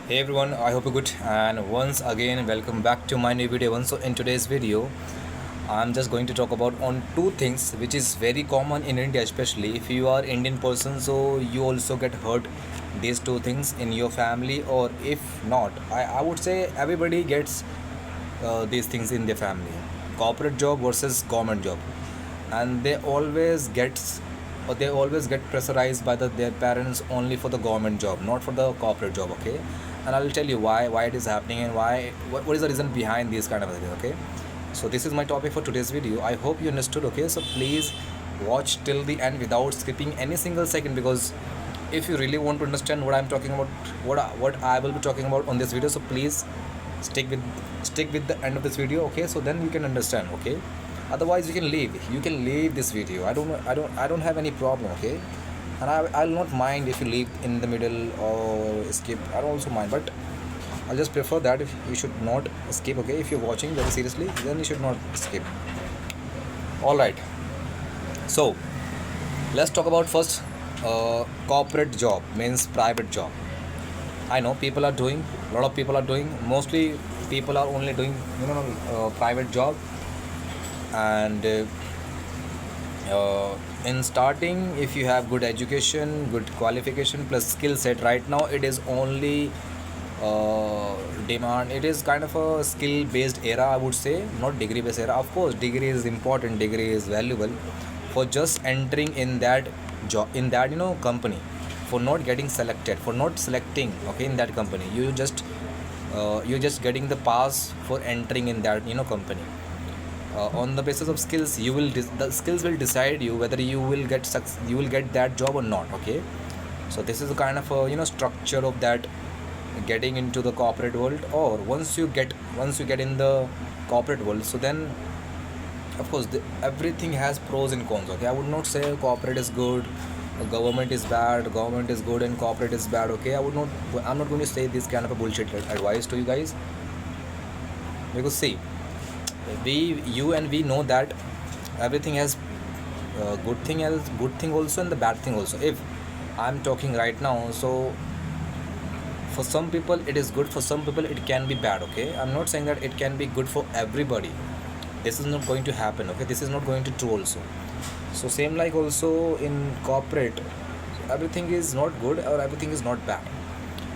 Hey everyone, I hope you're good, and once again welcome back to my new video. So in today's video I'm just going to talk about on two things which is very common in India, especially if you are Indian person, so you also get hurt these two things in your family, or if not, I would say everybody gets these things in their family: corporate job versus government job. And they always get pressurized by their parents only for the government job, not for the corporate job. Okay, and I'll tell you why it is happening, and what is the reason behind these kind of things. Okay, so this is my topic for today's video. I hope you understood. Okay, so please watch till the end without skipping any single second, because if you really want to understand what I'm talking about, what I will be talking about on this video, so please stick with stick with the end of this video. Okay, so then you can understand. Okay, otherwise you can leave this video. I don't have any problem. Okay, and I'll not mind if you leave in the middle or skip. I don't also mind, but I'll just prefer that if you should not skip. Okay, if you're watching very seriously, then you should not skip. All right, so let's talk about first. Corporate job means private job. I know people are doing, a lot of people are doing, mostly people are only doing, private job. And in starting, if you have good education, good qualification plus skill set, right now it is only demand. It is kind of a skill based era, I would say, not degree based era. Of course degree is important, degree is valuable for just entering in that job, in that company, for not getting selected, for not selecting, okay, in that company. You're just getting the pass for entering in that company. On the basis of skills, the skills will decide you whether you will get that job or not. Okay, so this is a kind of a structure of that getting into the corporate world. Or once you get in the corporate world, so then of course everything has pros and cons. Okay, I would not say corporate is good, government is bad, government is good and corporate is bad. Okay, I'm not going to say this kind of a bullshit advice to you guys, because see, we you and we know that everything has good thing also and the bad thing also. If I'm talking right now, so for some people it is good, for some people it can be bad. Okay, I'm not saying that it can be good for everybody. This is not going to happen. Okay, this is not going to true also. So same like also in corporate, everything is not good or everything is not bad.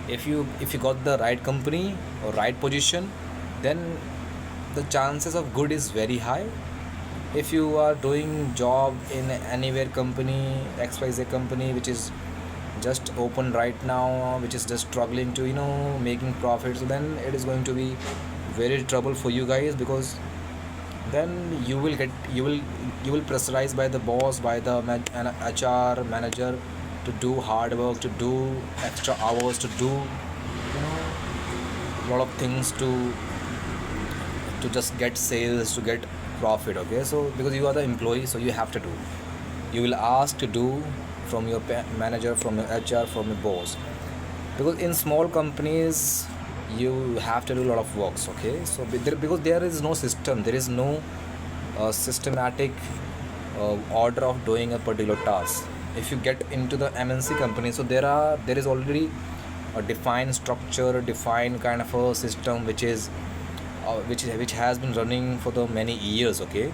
If you got the right company or right position, then the chances of good is very high. If you are doing job in anywhere company, xyz company, which is just open right now, which is just struggling to making profits, then it is going to be very trouble for you guys, because then you will pressurized by the boss, by the an HR manager, to do hard work, to do extra hours, to do a lot of things to just get sales, to get profit. Okay, so because you are the employee, so you have to do, you will ask to do from your manager, from your HR, from your boss. Because in small companies you have to do a lot of works. Okay, so because there is no system, there is no systematic order of doing a particular task. If you get into the MNC company, so there is already a defined structure, a defined kind of a system, which has been running for the many years. Okay,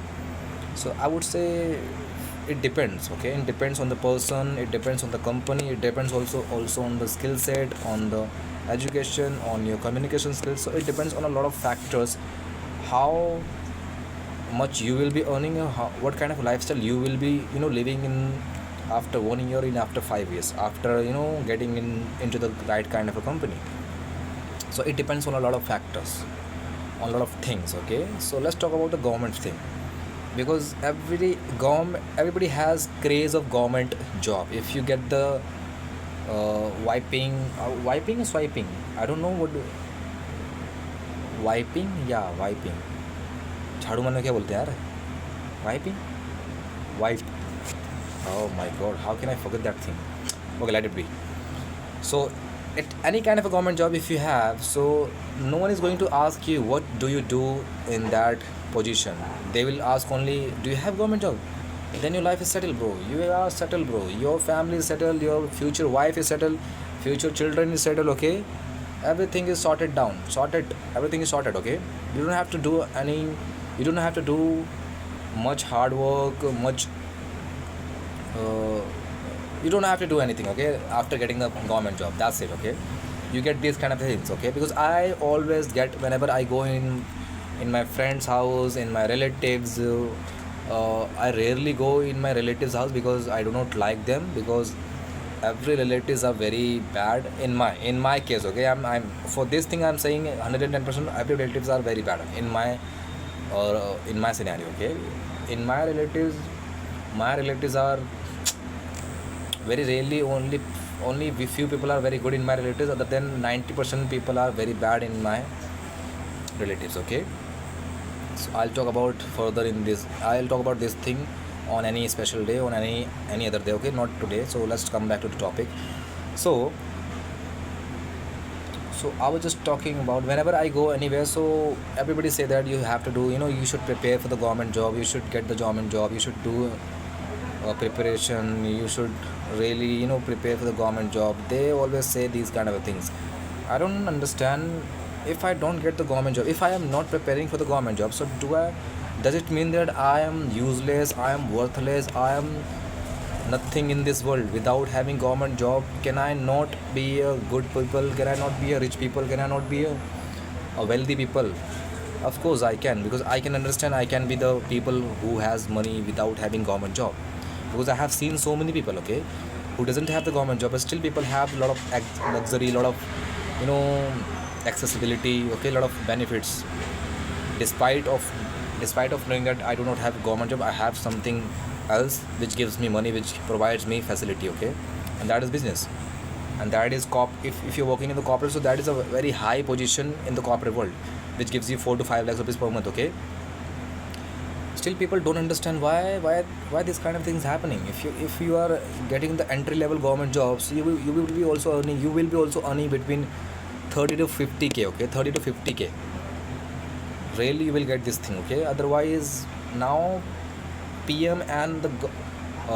so I would say it depends. Okay, it depends on the person, it depends on the company, it depends also on the skill set, on the education, on your communication skills. So it depends on a lot of factors, how much you will be earning, what kind of lifestyle you will be living in after 1 year, in after 5 years, after getting into the right kind of a company. So it depends on a lot of factors, on a lot of things. Okay, so let's talk about the government thing, because everybody has craze of government job. If you get the wiping or swiping, I don't know what wiping, yeah, wiping, झाड़ू मारने क्या बोलते हैं यार, wiping, wipe, oh my god, how can I forget that thing. Okay, let it be. So any kind of a government job if you have, so no one is going to ask you what do you do in that position. They will ask only, do you have government job? Then your life is settled, bro. You are settled, bro. Your family is settled, your future wife is settled, future children is settled. Okay, everything is sorted down, sorted, everything is sorted, okay. You don't have to do any, you don't have to do much hard work, much uh, you don't have to do anything, okay, after getting the government job, that's it, okay. You get these kind of things, okay, because I always get, whenever I go in my friend's house, in my relatives, I rarely go in my relatives house because I do not like them, because every relatives are very bad in my case, okay. I'm for this thing I'm saying 110% every relatives are very bad in my, or in my scenario, okay. In my relatives are very rarely, only few people are very good in my relatives, other than 90% people are very bad in my relatives, okay. So I'll talk about further in this, I'll talk about this thing on any special day, on any other day, okay, not today. So let's come back to the topic. So I was just talking about, whenever I go anywhere, so everybody say that you have to do, you should prepare for the government job, you should get the government job, you should do preparation, you should really, prepare for the government job. They always say these kind of things. I don't understand. If I don't get the government job, if I am not preparing for the government job, so does it mean that I am useless, I am worthless, I am nothing in this world without having government job? Can I not be a good people? Can I not be a rich people? Can I not be a wealthy people? Of course I can, because I can understand, I can be the people who has money without having government job, because I have seen so many people, okay, who doesn't have the government job, but still people have a lot of luxury, a lot of, you know accessibility, okay, a lot of benefits, despite of knowing that I do not have a government job, I have something else which gives me money, which provides me facility, okay. And that is business, and that is if you're working in the corporate, so that is a very high position in the corporate world, which gives you 4 to 5 lakhs rupees per month, okay. Still people don't understand why this kind of things happening. If you are getting the entry level government jobs, you will be also earning between 30 to 50k, okay, 30 to 50k. Rarely you will get this thing, okay. Otherwise, now PM and the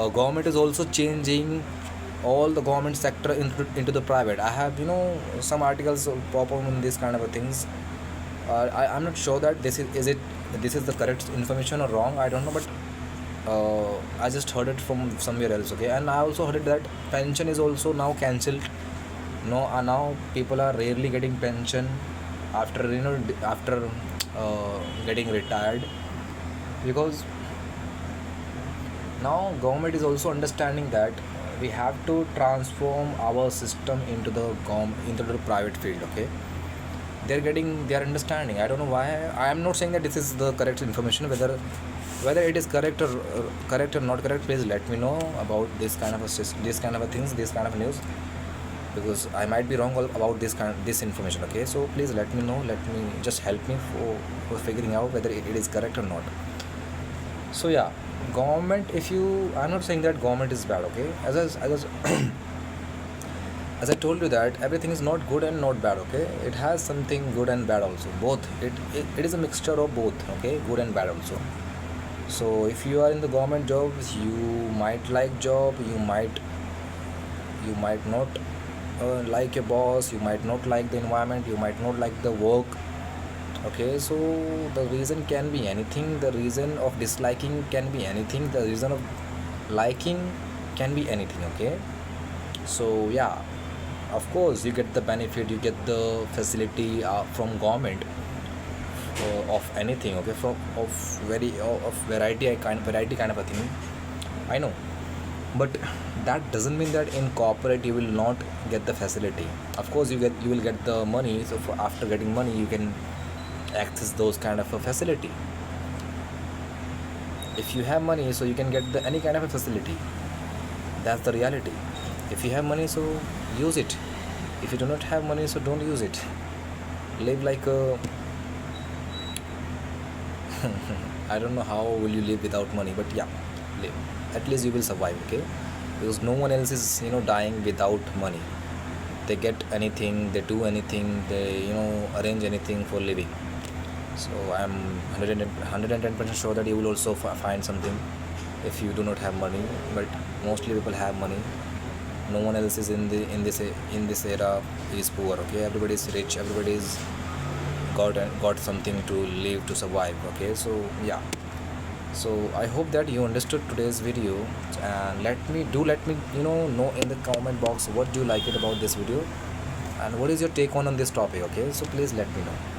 government is also changing all the government sector into the private. I have, some articles pop up on this kind of things. I'm not sure that this is the correct information or wrong, I don't know, but I just heard it from somewhere else, okay. And I also heard it that pension is also now cancelled. No, now people are rarely getting pension after, after getting retired, because now government is also understanding that we have to transform our system into the private field, okay. They are understanding. I don't know why. I am not saying that this is the correct information, whether it is correct or not correct. Please let me know about this kind of things, this kind of news, because I might be wrong about this information, okay. So please let me know, let me just help me for figuring out whether it is correct or not. So yeah, government, if you, I'm not saying that government is bad, okay. As I told you that everything is not good and not bad, okay. It has something good and bad also, both. It is a mixture of both, okay, good and bad also. So if you are in the government jobs, you might like job, you might not like your boss, you might not like the environment, you might not like the work, okay. So the reason can be anything, the reason of disliking can be anything, the reason of liking can be anything, okay. So yeah, of course you get the benefit, you get the facility from government of anything, okay, from of variety kind of a thing, I know. But that doesn't mean that in corporate you will not get the facility. Of course you will get the money, so after getting money you can access those kind of a facility. If you have money, so you can get any kind of a facility. That's the reality. If you have money, so use it. If you do not have money, so don't use it. Live like a I don't know how will you live without money, but yeah, live. At least you will survive, okay? Because no one else is, dying without money. They get anything, they do anything, they, arrange anything for living. So I'm 110% sure that you will also find something if you do not have money. But mostly people have money. No one else is in this era is poor. Okay, everybody is rich, everybody is got something to live, to survive. Okay, so yeah, so I hope that you understood today's video, and let me know in the comment box what do you like it about this video, and what is your take on this topic. Okay, so please let me know.